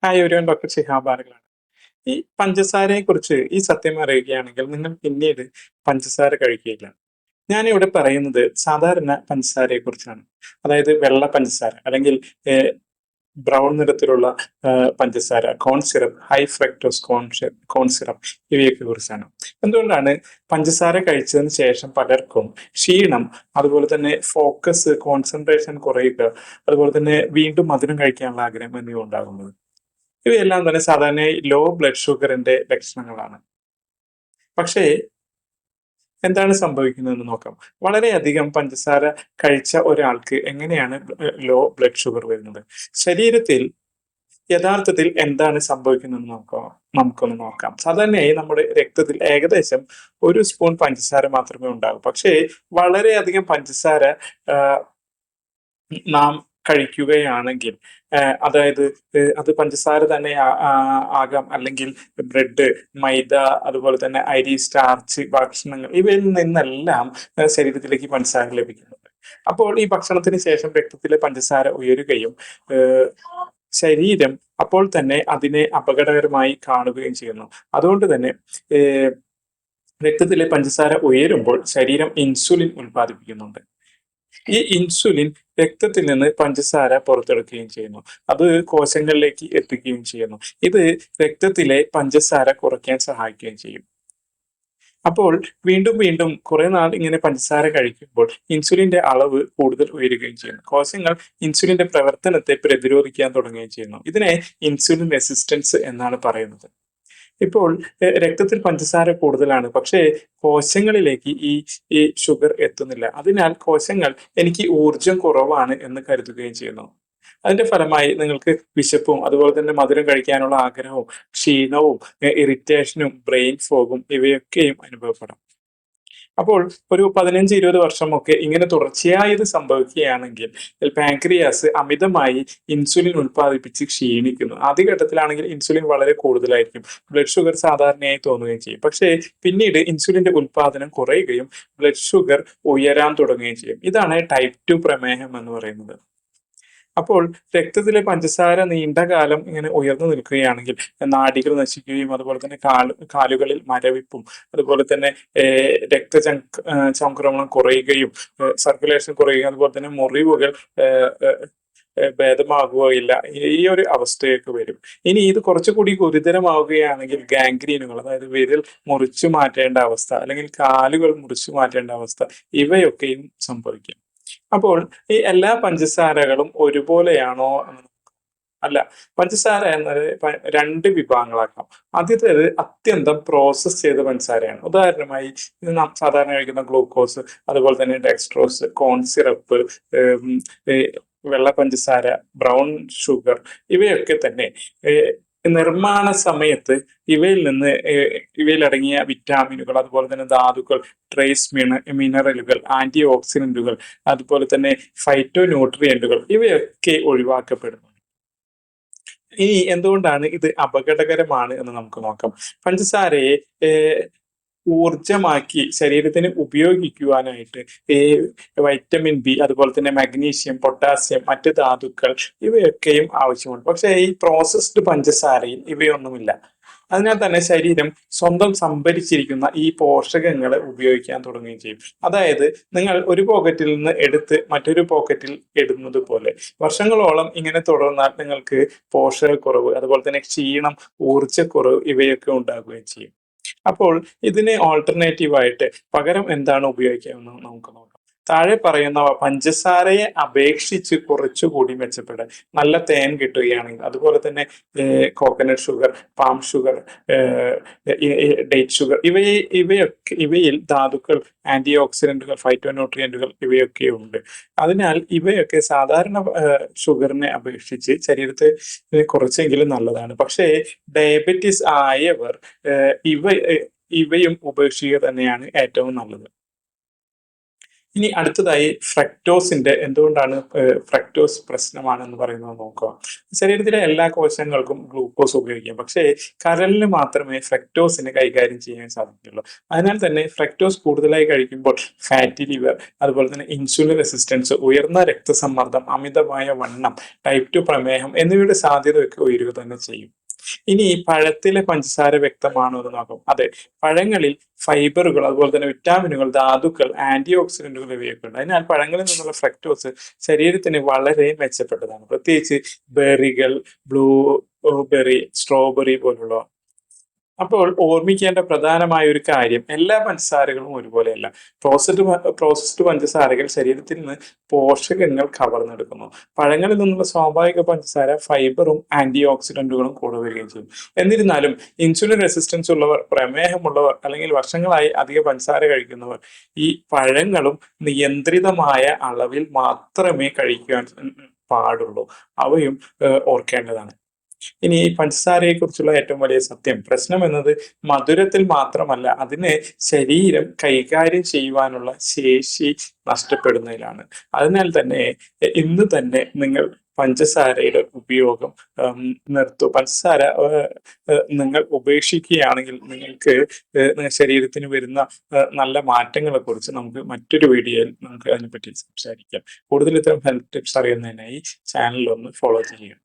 Hi everyone, doctor Shihab ആറുകളാണ്. ഈ പഞ്ചസാരയെ കുറിച്ച് ഈ സത്യം അറിയുകയാണെങ്കിൽ നിങ്ങൾ പിന്നീട് പഞ്ചസാര കഴിക്കുകയില്ല. ഞാനിവിടെ പറയുന്നത് സാധാരണ പഞ്ചസാരയെ കുറിച്ചാണ്. അതായത് വെള്ള പഞ്ചസാര അല്ലെങ്കിൽ ബ്രൗൺ നിറത്തിലുള്ള പഞ്ചസാര, കോൺ സിറപ്പ്, ഹൈ ഫ്രക്ടോസ് കോൺ സിറപ്പ് ഇവയൊക്കെ കുറിച്ചാണ്. എന്തുകൊണ്ടാണ് പഞ്ചസാര കഴിച്ചതിന് ശേഷം പലർക്കും ക്ഷീണം, അതുപോലെ തന്നെ ഫോക്കസ്, കോൺസെൻട്രേഷൻ കുറയുക, അതുപോലെ തന്നെ വീണ്ടും മധുരം കഴിക്കാനുള്ള ആഗ്രഹം എന്നിവ ഉണ്ടാകുന്നത്? ഇവയെല്ലാം തന്നെ സാധാരണ ലോ ബ്ലഡ് ഷുഗറിന്റെ ലക്ഷണങ്ങളാണ്. പക്ഷേ എന്താണ് സംഭവിക്കുന്നതെന്ന് നോക്കാം. വളരെയധികം പഞ്ചസാര കഴിച്ച ഒരാൾക്ക് എങ്ങനെയാണ് ലോ ബ്ലഡ് ഷുഗർ വരുന്നത്? ശരീരത്തിൽ യഥാർത്ഥത്തിൽ എന്താണ് സംഭവിക്കുന്നതെന്ന് നമുക്കൊന്ന് നോക്കാം. സാധാരണയായി നമ്മുടെ രക്തത്തിൽ ഏകദേശം 1 സ്പൂൺ പഞ്ചസാര മാത്രമേ ഉണ്ടാകൂ. പക്ഷേ വളരെയധികം പഞ്ചസാര ആഹ് നാം കഴിക്കുകയാണെങ്കിൽ, അതായത് അത് പഞ്ചസാര തന്നെ ആകാം, അല്ലെങ്കിൽ ബ്രെഡ്, മൈദ, അതുപോലെ തന്നെ അരി, സ്റ്റാർച്ച് ഭക്ഷണങ്ങൾ, ഇവയിൽ നിന്നെല്ലാം ശരീരത്തിലേക്ക് പഞ്ചസാര ലഭിക്കുന്നുണ്ട്. അപ്പോൾ ഈ ഭക്ഷണത്തിന് ശേഷം രക്തത്തിലെ പഞ്ചസാര ഉയരുകയും ശരീരം അപ്പോൾ തന്നെ അതിനെ അപകടകരമായി കാണുകയും ചെയ്യുന്നു. അതുകൊണ്ട് തന്നെ രക്തത്തിലെ പഞ്ചസാര ഉയരുമ്പോൾ ശരീരം ഇൻസുലിൻ ഉൽപ്പാദിപ്പിക്കുന്നുണ്ട്. ഈ ഇൻസുലിൻ രക്തത്തിൽ നിന്ന് പഞ്ചസാര പുറത്തെടുക്കുകയും ചെയ്യുന്നു. അത് കോശങ്ങളിലേക്ക് എത്തുകയും ചെയ്യുന്നു. ഇത് രക്തത്തിലെ പഞ്ചസാര കുറയ്ക്കാൻ സഹായിക്കുകയും ചെയ്യും. അപ്പോൾ വീണ്ടും വീണ്ടും കുറെ നാൾ ഇങ്ങനെ പഞ്ചസാര കഴിക്കുമ്പോൾ ഇൻസുലിന്റെ അളവ് കൂടുതൽ ഉയരുകയും ചെയ്യുന്നു. കോശങ്ങൾ ഇൻസുലിന്റെ പ്രവർത്തനത്തെ പ്രതിരോധിക്കാൻ തുടങ്ങുകയും ചെയ്യുന്നു. ഇതിനെ ഇൻസുലിൻ റെസിസ്റ്റൻസ് എന്നാണ് പറയുന്നത്. ഇപ്പോൾ രക്തത്തിൽ പഞ്ചസാര കൂടുതലാണ്, പക്ഷേ കോശങ്ങളിലേക്ക് ഈ ഷുഗർ എത്തുന്നില്ല. അതിനാൽ കോശങ്ങൾ എനിക്ക് ഊർജം കുറവാണ് എന്ന് കരുതുകയും ചെയ്യുന്നു. അതിന്റെ ഫലമായി നിങ്ങൾക്ക് വിശപ്പും, അതുപോലെ തന്നെ മധുരം കഴിക്കാനുള്ള ആഗ്രഹവും, ക്ഷീണവും, ഇറിറ്റേഷനും, ബ്രെയിൻ ഫോഗും ഇവയൊക്കെയും അനുഭവപ്പെടാം. അപ്പോൾ ഒരു 15-20 വർഷമൊക്കെ ഇങ്ങനെ തുടർച്ചയായി ഇത് സംഭവിക്കുകയാണെങ്കിൽ പാൻക്രിയാസ് അമിതമായി ഇൻസുലിൻ ഉൽപ്പാദിപ്പിച്ച് ക്ഷീണിക്കുന്നു. ആദ്യഘട്ടത്തിലാണെങ്കിൽ ഇൻസുലിൻ വളരെ കൂടുതലായിരിക്കും, ബ്ലഡ് ഷുഗർ സാധാരണയായി തോന്നുകയും ചെയ്യും. പക്ഷേ പിന്നീട് ഇൻസുലിന്റെ ഉൽപ്പാദനം കുറയുകയും ബ്ലഡ് ഷുഗർ ഉയരാൻ തുടങ്ങുകയും ചെയ്യും. ഇതാണ് ടൈപ്പ് 2 പ്രമേഹം എന്ന് പറയുന്നത്. അപ്പോൾ രക്തത്തിലെ പഞ്ചസാര നീണ്ടകാലം ഇങ്ങനെ ഉയർന്നു നിൽക്കുകയാണെങ്കിൽ നാഡികൾ നശിക്കുകയും, അതുപോലെ തന്നെ കാലുകളിൽ മരവിപ്പും, അതുപോലെ തന്നെ സംക്രമണം കുറയുകയും, സർക്കുലേഷൻ കുറയുകയും, അതുപോലെ തന്നെ മുറിവുകൾ ഭേദമാകുകയില്ല. ഈ ഒരു അവസ്ഥയൊക്കെ വരും. ഇനി ഇത് കുറച്ചുകൂടി ഗുരുതരമാവുകയാണെങ്കിൽ ഗാംഗ്രീനുകൾ, അതായത് വിരൽ മുറിച്ചു മാറ്റേണ്ട അവസ്ഥ, അല്ലെങ്കിൽ കാലുകൾ മുറിച്ചു മാറ്റേണ്ട അവസ്ഥ, ഇവയൊക്കെയും സംഭവിക്കും. അപ്പോൾ ഈ എല്ലാ പഞ്ചസാരകളും ഒരുപോലെയാണോ? അല്ല. പഞ്ചസാര എന്നത് രണ്ട് വിഭാഗങ്ങളാക്കാം. ആദ്യത്തേത് അത്യന്തം പ്രോസസ് ചെയ്ത പഞ്ചസാരയാണ്. ഉദാഹരണമായി ഇത് നാം സാധാരണ കഴിക്കുന്ന ഗ്ലൂക്കോസ്, അതുപോലെ തന്നെ ഡെക്സ്ട്രോസ്, കോൺ സിറപ്പ്, വെള്ള പഞ്ചസാര, ബ്രൗൺ ഷുഗർ, ഇവയൊക്കെ തന്നെ നിർമ്മാണ സമയത്ത് ഇവയിലടങ്ങിയ വിറ്റാമിനുകൾ, അതുപോലെ തന്നെ ധാതുക്കൾ, ട്രേസ് മിനറലുകൾ, ആന്റി ഓക്സിഡന്റുകൾ, അതുപോലെ തന്നെ ഫൈറ്റോ ന്യൂട്രിയന്റുകൾ ഇവയൊക്കെ ഒഴിവാക്കപ്പെടുന്നു. ഇനി എന്തുകൊണ്ടാണ് ഇത് അപകടകരമാണ് എന്ന് നമുക്ക് നോക്കാം. പഞ്ചസാരയെ ഊർജമാക്കി ശരീരത്തിന് ഉപയോഗിക്കുവാനായിട്ട് ഈ വൈറ്റമിൻ ബി, അതുപോലെ തന്നെ മഗ്നീഷ്യം, പൊട്ടാസ്യം, മറ്റ് ധാതുക്കൾ ഇവയൊക്കെയും ആവശ്യമുണ്ട്. പക്ഷേ ഈ പ്രോസസ്ഡ് പഞ്ചസാരയിൽ ഇവയൊന്നുമില്ല. അതിനാൽ തന്നെ ശരീരം സ്വന്തം സംഭരിച്ചിരിക്കുന്ന ഈ പോഷകങ്ങളെ ഉപയോഗിക്കാൻ തുടങ്ങുകയും ചെയ്യും. അതായത് നിങ്ങൾ ഒരു പോക്കറ്റിൽ നിന്ന് എടുത്ത് മറ്റൊരു പോക്കറ്റിൽ ഇടുന്നത് പോലെ വർഷങ്ങളോളം ഇങ്ങനെ തുടർന്നാൽ നിങ്ങൾക്ക് പോഷകക്കുറവ്, അതുപോലെ തന്നെ ക്ഷീണം, ഊർജ്ജക്കുറവ് ഇവയൊക്കെ ഉണ്ടാകുകയും ചെയ്യും. അപ്പോൾ ഇതിന് ഓൾട്ടർനേറ്റീവായിട്ട് പകരം എന്താണ് ഉപയോഗിക്കാമെന്ന് നമുക്ക് നോക്കാം. താഴെ പറയുന്നവ പഞ്ചസാരയെ അപേക്ഷിച്ച് കുറച്ചുകൂടി മെച്ചപ്പെടാൻ നല്ല തേൻ കിട്ടുകയാണെങ്കിൽ, അതുപോലെ തന്നെ coconut sugar, palm sugar, date sugar, ഇവയിൽ ധാതുക്കൾ, ആന്റി ഓക്സിഡന്റുകൾ, ഫൈറ്റോ ന്യൂട്രിയന്റുകൾ ഇവയൊക്കെ ഉണ്ട്. അതിനാൽ ഇവയൊക്കെ സാധാരണ ഷുഗറിനെ അപേക്ഷിച്ച് ശരീരത്തെ കുറച്ചെങ്കിലും നല്ലതാണ്. പക്ഷേ ഡയബറ്റിസ് ആയവർ ഇവയും ഉപേക്ഷിക്കുക തന്നെയാണ് ഏറ്റവും നല്ലത്. ഇനി അടുത്തതായി ഫ്രക്ടോസിന്റെ എന്തുകൊണ്ടാണ് ഫ്രക്ടോസ് പ്രശ്നമാണെന്ന് പറയുന്നത് നോക്കുക. ശരീരത്തിലെ എല്ലാ കോശങ്ങൾക്കും ഗ്ലൂക്കോസ് ഉപയോഗിക്കാം, പക്ഷേ കരളിന് മാത്രമേ ഫ്രക്ടോസിനെ കൈകാര്യം ചെയ്യാൻ സാധിക്കുള്ളൂ. അതിനാൽ തന്നെ ഫ്രക്ടോസ് കൂടുതലായി കഴിക്കുമ്പോൾ ഫാറ്റി ലിവർ, അതുപോലെ തന്നെ ഇൻസുലിൻ റെസിസ്റ്റൻസ്, ഉയർന്ന രക്തസമ്മർദ്ദം, അമിതമായ വണ്ണം, ടൈപ്പ് 2 പ്രമേഹം എന്നിവയുടെ സാധ്യതയൊക്കെ ഉയരുക തന്നെ ചെയ്യും. ഇനി പഴത്തിലെ പഞ്ചസാര വ്യക്തമാണോ എന്ന് നോക്കാം. അതെ, പഴങ്ങളിൽ ഫൈബറുകൾ, അതുപോലെ തന്നെ വിറ്റാമിനുകൾ, ധാതുക്കൾ, ആന്റി ഓക്സിഡന്റുകൾ ഇവയൊക്കെ ഉണ്ട്. അതിനാൽ പഴങ്ങളിൽ നിന്നുള്ള ഫ്രക്ടോസ് ശരീരത്തിന് വളരെ മെച്ചപ്പെട്ടതാണ്, പ്രത്യേകിച്ച് ബെറികൾ, ബ്ലൂബെറി, സ്ട്രോബെറി പോലുള്ളവ. അപ്പോൾ ഓർമ്മിക്കേണ്ട പ്രധാനമായ ഒരു കാര്യം, എല്ലാ പഞ്ചസാരകളും ഒരുപോലെയല്ല. പ്രോസസ്ഡ് പഞ്ചസാരകൾ ശരീരത്തിൽ നിന്ന് പോഷകങ്ങൾ കവർന്നെടുക്കുന്നു. പഴങ്ങളിൽ നിന്നുള്ള സ്വാഭാവിക പഞ്ചസാര ഫൈബറും ആന്റി ഓക്സിഡന്റുകളും കൂടെ വരികയും ചെയ്യും. എന്നിരുന്നാലും ഇൻസുലിൻ റെസിസ്റ്റൻസ് ഉള്ളവർ, പ്രമേഹമുള്ളവർ, അല്ലെങ്കിൽ വർഷങ്ങളായി അധിക പഞ്ചസാര കഴിക്കുന്നവർ ഈ പഴങ്ങളും നിയന്ത്രിതമായ അളവിൽ മാത്രമേ കഴിക്കുവാൻ പാടുള്ളൂ. അവയും ഓർക്കേണ്ടതാണ്. ഇനി ഈ പഞ്ചസാരയെ കുറിച്ചുള്ള ഏറ്റവും വലിയ സത്യം, പ്രശ്നം എന്നത് മധുരത്തിൽ മാത്രമല്ല, അതിനെ ശരീരം കൈകാര്യം ചെയ്യുവാനുള്ള ശേഷി നഷ്ടപ്പെടുന്നതിലാണ്. അതിനാൽ തന്നെ ഇന്ന് തന്നെ നിങ്ങൾ പഞ്ചസാരയുടെ ഉപയോഗം നിർത്തൂ. പഞ്ചസാര നിങ്ങൾ ഉപേക്ഷിക്കുകയാണെങ്കിൽ നിങ്ങൾക്ക് ശരീരത്തിന് വരുന്ന നല്ല മാറ്റങ്ങളെ കുറിച്ച് നമുക്ക് മറ്റൊരു വീഡിയോയിൽ നമുക്ക് അതിനെപ്പറ്റി സംസാരിക്കാം. കൂടുതൽ ഇത്തരം ഹെൽത്ത് ടിപ്സ് അറിയുന്നതിനായി ചാനൽ ഒന്ന് ഫോളോ ചെയ്യുക.